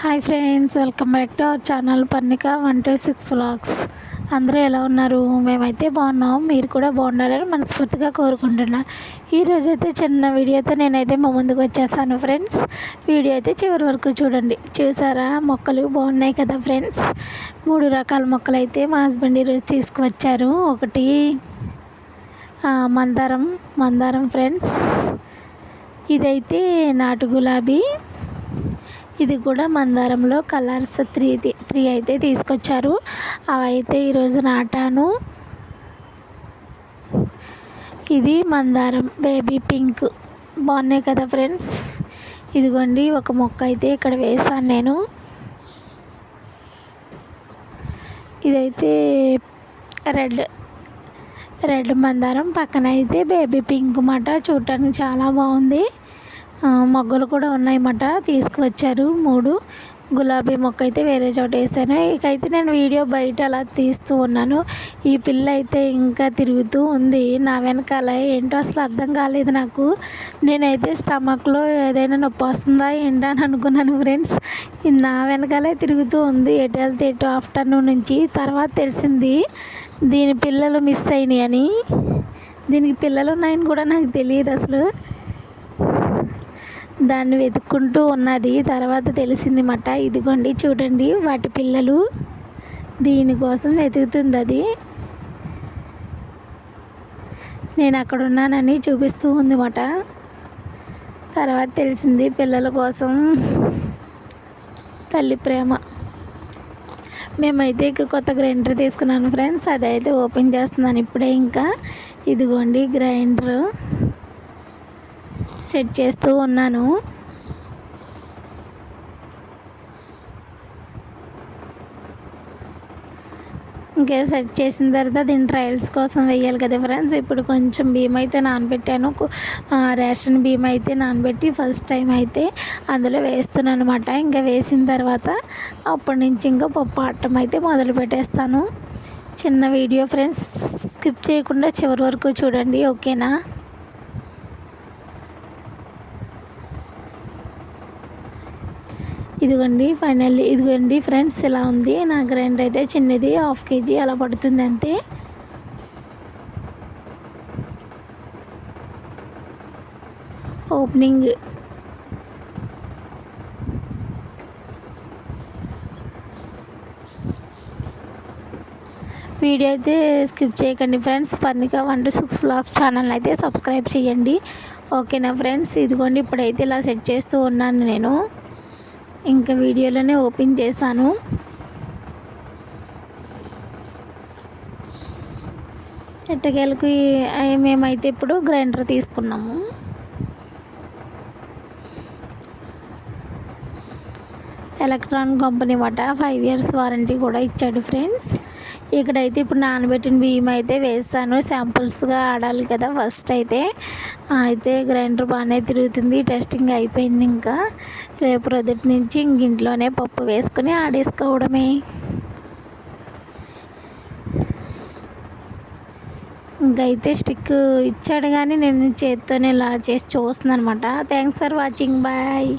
Hi friends, welcome back to our channel Parnika 126 vlogs. అందరూ ఎలా ఉన్నారు? మేమైతే బాగున్నాం. మీరు కూడా బాగున్నారని మనస్ఫూర్తిగా కోరుకుంటున్నాను. ఈరోజు అయితే చిన్న వీడియోతో నేనైతే మా ముందుకు వచ్చేసాను ఫ్రెండ్స్. వీడియో అయితే చివరి వరకు చూడండి. చూసారా, మొక్కలు బాగున్నాయి కదా ఫ్రెండ్స్. 3 రకాల మొక్కలు అయితే మా హస్బెండ్ ఈరోజు తీసుకువచ్చారు. ఒకటి మందారం ఫ్రెండ్స్, ఇదైతే నాటు గులాబీ, ఇది కూడా మందారంలో కలర్స్ త్రీ అయితే తీసుకొచ్చారు. అవి అయితే ఈరోజు నాటాను. ఇది మందారం బేబీ పింక్, బాగున్నాయి కదా ఫ్రెండ్స్. ఇదిగోండి ఒక మొక్క అయితే ఇక్కడ వేసాను నేను. ఇదైతే రెడ్ మందారం, పక్కన అయితే బేబీ పింక్ మాట. చూడటానికి చాలా బాగుంది. మొగ్గలు కూడా ఉన్నాయన్నమాట, తీసుకువచ్చారు 3. గులాబీ మొక్క అయితే వేరే చోట వేసాను. ఇకైతే నేను వీడియో బయట అలా తీస్తూ ఉన్నాను. ఈ పిల్ల అయితే ఇంకా తిరుగుతూ ఉంది నా వెనకాల. ఏంటో అసలు అర్థం కాలేదు నాకు. నేనైతే స్టమక్లో ఏదైనా నొప్పి వస్తుందా ఏంటో అని అనుకున్నాను ఫ్రెండ్స్. నా వెనకాలే తిరుగుతూ ఉంది ఎటు వెళ్తే ఎటు. ఆఫ్టర్నూన్ నుంచి తర్వాత తెలిసింది దీని పిల్లలు మిస్ అయినాయి అని. దీనికి పిల్లలు ఉన్నాయని కూడా నాకు తెలియదు అసలు. దాన్ని వెతుక్కుంటూ ఉన్నది, తర్వాత తెలిసింది మాట. ఇదిగోండి చూడండి వాటి పిల్లలు, దీనికోసం వెతుకుతుంది అది. నేను అక్కడ ఉన్నానని చూపిస్తూ ఉంది మాట. తర్వాత తెలిసింది పిల్లల కోసం తల్లి ప్రేమ. మేమైతే ఇక కొత్త గ్రైండర్ తీసుకున్నాను ఫ్రెండ్స్, అదైతే ఓపెన్ చేస్తున్నాను ఇప్పుడే. ఇంకా ఇదిగోండి గ్రైండర్ సెట్ చేస్తూ ఉన్నాను. ఇంకా సెట్ చేసిన తర్వాత దీని ట్రయల్స్ కోసం వేయాలి కదా ఫ్రెండ్స్. ఇప్పుడు కొంచెం బియ్యం అయితే నానబెట్టాను. రేషన్ బియ్యం అయితే నానబెట్టి ఫస్ట్ టైం అయితే అందులో వేస్తున్నాను అనమాట. ఇంకా వేసిన తర్వాత అప్పటి నుంచి ఇంకా పప్పు ఆడటం అయితే మొదలు పెట్టేస్తాను. చిన్న వీడియో ఫ్రెండ్స్, స్కిప్ చేయకుండా చివరి వరకు చూడండి, ఓకేనా. ఇదిగోండి ఫ్రెండ్స్, ఇలా ఉంది నా గ్రైండర్ అయితే. చిన్నది 1/2 kg అలా పడుతుంది అంతే. ఓపెనింగ్ వీడియో అయితే స్కిప్ చేయకండి ఫ్రెండ్స్. పర్ణిక 126 వ్లాగ్స్ ఛానల్ అయితే సబ్స్క్రైబ్ చేయండి, ఓకేనా ఫ్రెండ్స్. ఇదిగోండి ఇప్పుడైతే ఇలా సెట్ చేస్తూ ఉన్నాను నేను. ఇంకా వీడియోలోనే ఓపెన్ చేశాను. ఎట్టకేలకు మేమైతే ఇప్పుడు గ్రైండర్ తీసుకున్నాము. ఎలక్ట్రాన్ కంపెనీ మాట, 5 years వారంటీ కూడా ఇచ్చాడు ఫ్రెండ్స్. ఇక్కడైతే ఇప్పుడు నానబెట్టిన బియ్యం అయితే వేసాను. శాంపుల్స్గా ఆడాలి కదా ఫస్ట్ అయితే గ్రైండర్ బాగానే తిరుగుతుంది. టెస్టింగ్ అయిపోయింది. ఇంకా రేపు ప్రొద్దుటి నుంచి ఇంట్లోనే పప్పు వేసుకొని ఆడేసుకోవడమే. ఇంకైతే స్టిక్ ఇచ్చాడు కానీ నేను చేత్తోనే ఇలా చేసి చూస్తున్నాను అనమాట. Thanks for watching, bye.